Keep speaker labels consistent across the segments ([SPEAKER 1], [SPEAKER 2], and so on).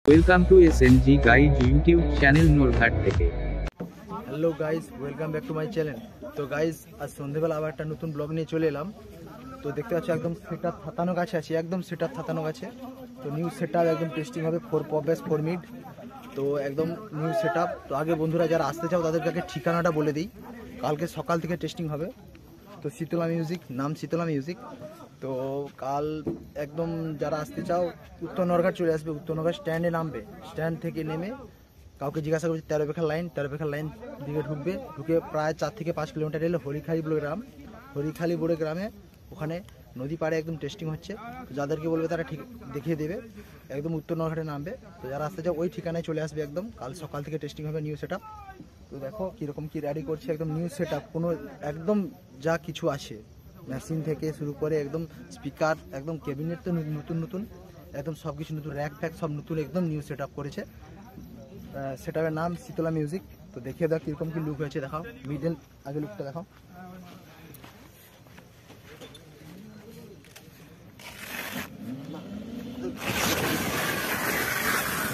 [SPEAKER 1] Welcome to SNG guide YouTube channel Norghat থেকে।
[SPEAKER 2] Hello guys, welcome back to my channel. তো guys, আজ সন্ধ্যেবেলা আবার একটা নতুন ব্লগ নিয়ে চলে এলাম। তো দেখতে পাচ্ছি একদম সেট আপ থাতানো গাছে আছি, একদম সেট আপ থাতানো গাছে। তো নিউ সেট আপ একদম টেস্টিং হবে 4 পপ বেস 4 মিড। তো একদম নিউ সেট আপ। তো আগে বন্ধুরা যারা আসতে চাও তাদেরকে আগে ঠিকানাটা বলে দিই। কালকে সকাল থেকে টেস্টিং হবে। তো শীতলা মিউজিক, নাম শীতলা মিউজিক। তো কাল একদম যারা আসতে চাও উত্তর নরঘাট চলে আসবে, উত্তর নরঘাট স্ট্যান্ডে নামবে। স্ট্যান্ড থেকে নেমে কাউকে জিজ্ঞাসা করছে 13 বেখার লাইন দিকে ঢুকবে। ঢুকে প্রায় 4 থেকে 5 কিলোমিটার এলে হরিখালি বড়ে গ্রামে ওখানে নদী পাড়ে একদম টেস্টিং হচ্ছে। তো যাদেরকে বলবে তারা ঠিক দেখিয়ে দেবে, একদম উত্তর নরঘাটে নামবে। তো যারা আসতে চাও ওই ঠিকানায় চলে আসবে। একদম কাল সকাল থেকে টেস্টিং হবে নিউ সেট আপ। তো দেখো কীরকম কী রেডি করছে, একদম নিউ সেট আপ। কোনো একদম যা কিছু আছে মেশিন থেকে শুরু করে একদম স্পিকার, একদম ক্যাবিনেট তো নতুন একদম সব কিছু নতুন, র্যাক ফ্যাক সব নতুন, একদম নিউ সেট আপ করেছে। সেট আপের নাম শীতলা মিউজিক। তো দেখিয়ে দাও কীরকম কী লুক হয়েছে, দেখাও মিডল আগে লুকটা দেখাও।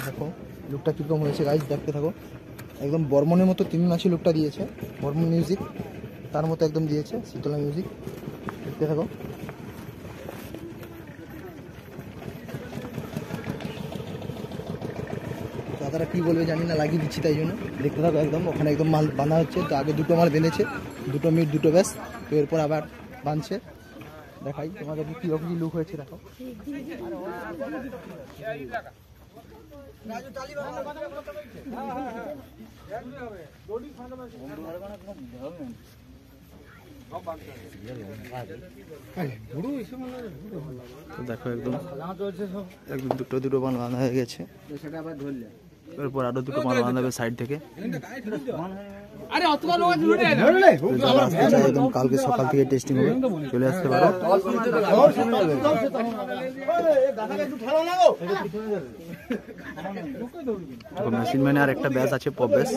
[SPEAKER 2] দেখো লুকটা কীরকম হয়েছে গাইজ, দেখতে থাকো। একদম বর্মনের মতো তিন মাসি লুকটা দিয়েছে বর্মন মিউজিক, তার মতো একদম দিয়েছে শীতলা মিউজিক। দেখতে থাকো। দাদারা কী বলবে জানি না, লাগিয়ে দিচ্ছি তাই জন্য। দেখতে থাকো একদম। ওখানে একদম মাল বাঁধা হচ্ছে। তো আগে দুটো মাল বেঁধেছে, 2 মিড 2 ব্যাস। তো এরপর আবার বাঁধছে। দেখাই তোমাদেরকে কীরকম কী লুক হয়েছে, দেখো। তো দেখো একদম দুটো মাল বাঁধা হয়ে গেছে। এরপর আরো 2 মাল বাঁধা হবে সাইড থেকে। একদম কালকে সকাল থেকে টেস্টিং হবে, চলে আসতে পারো। মেশিন মানে আর একটা ব্যাচ আছে পপ ব্যাচ।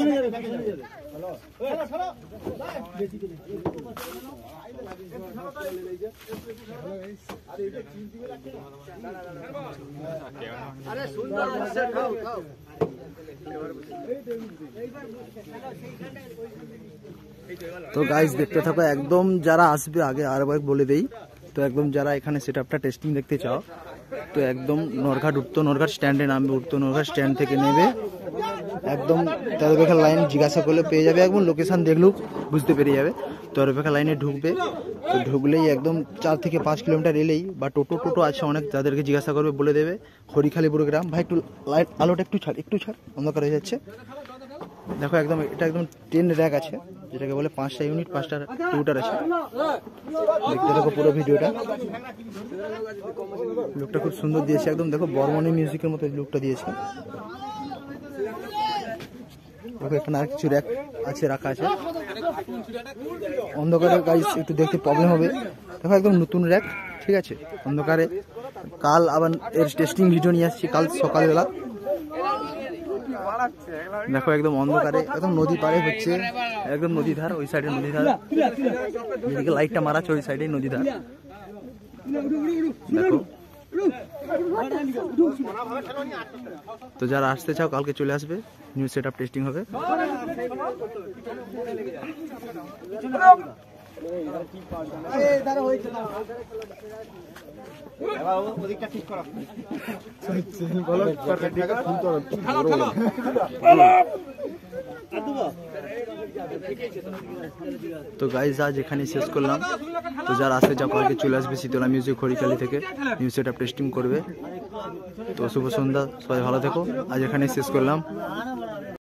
[SPEAKER 2] তো গাইস দেখতে থাকো। একদম যারা আসবে আগে আরেকবার বলে দেই, তো একদম যারা এখানে সেট আপটা টেস্টিং দেখতে চাও তো একদম উত্তর নরঘাট স্ট্যান্ডে নামবে। উত্তর নরঘাট স্ট্যান্ড থেকে নেবে একদম 13 বেখার লাইন জিজ্ঞাসা করলে পেয়ে যাবে। একদম লোকেশন দেখলেও বুঝতে পেরে যাবে। 13 বেখার লাইনে ঢুকবে। তো ঢুকলেই একদম 4 থেকে 5 কিলোমিটার এলেই বা টোটো আছে অনেক, তাদেরকে জিজ্ঞাসা করবে, বলে দেবে হরিখালি বড় গ্রাম। ভাই একটু লাইট আলোটা একটু ছাড় অন্ধকার হয়ে যাচ্ছে। দেখো একদম এটা একদম 10 র্যাক আছে, যেটাকে বলে 5টা ইউনিট 5টা টিউটার আছে। দেখতে দেখো পুরো ভিডিওটা। লুকটা খুব সুন্দর দিয়েছে একদম। দেখো বর্মনি মিউজিকের মতো লুকটা দিয়েছে। দেখো এখানে আর কিছু র্যাক আছে, রাখা আছে। অন্ধকারে গাইস একটু দেখতে প্রবলেম হবে। দেখো একদম নতুন র্যাক, ঠিক আছে। অন্ধকারে কাল আবার এর টেস্টিং ভিডিও নিয়ে আসছি কাল সকালবেলা। দেখো একদম অন্ধকারে, একদম নদী পাড়ে হচ্ছে, একদম নদী ধার, ওই সাইডে নদী ধার, যেদিকে লাইটটা মারা আছে ওই সাইডে নদী ধার। দেখো তো যারা আসতে চাও কালকে চলে আসবে, নিউ সেট আপ টেস্টিং হবে। তো গাইজ আজ এখানে শেষ করলাম। তো যারা আসতে চাও কালকে চলে আসবে শীতলা মিউজিক হরিখালি থেকে, নিউ সেট আপ টেস্টিং করবে। তো শুভ সন্ধ্যা, সবাই ভালো থেকো। আজ এখানে শেষ করলাম।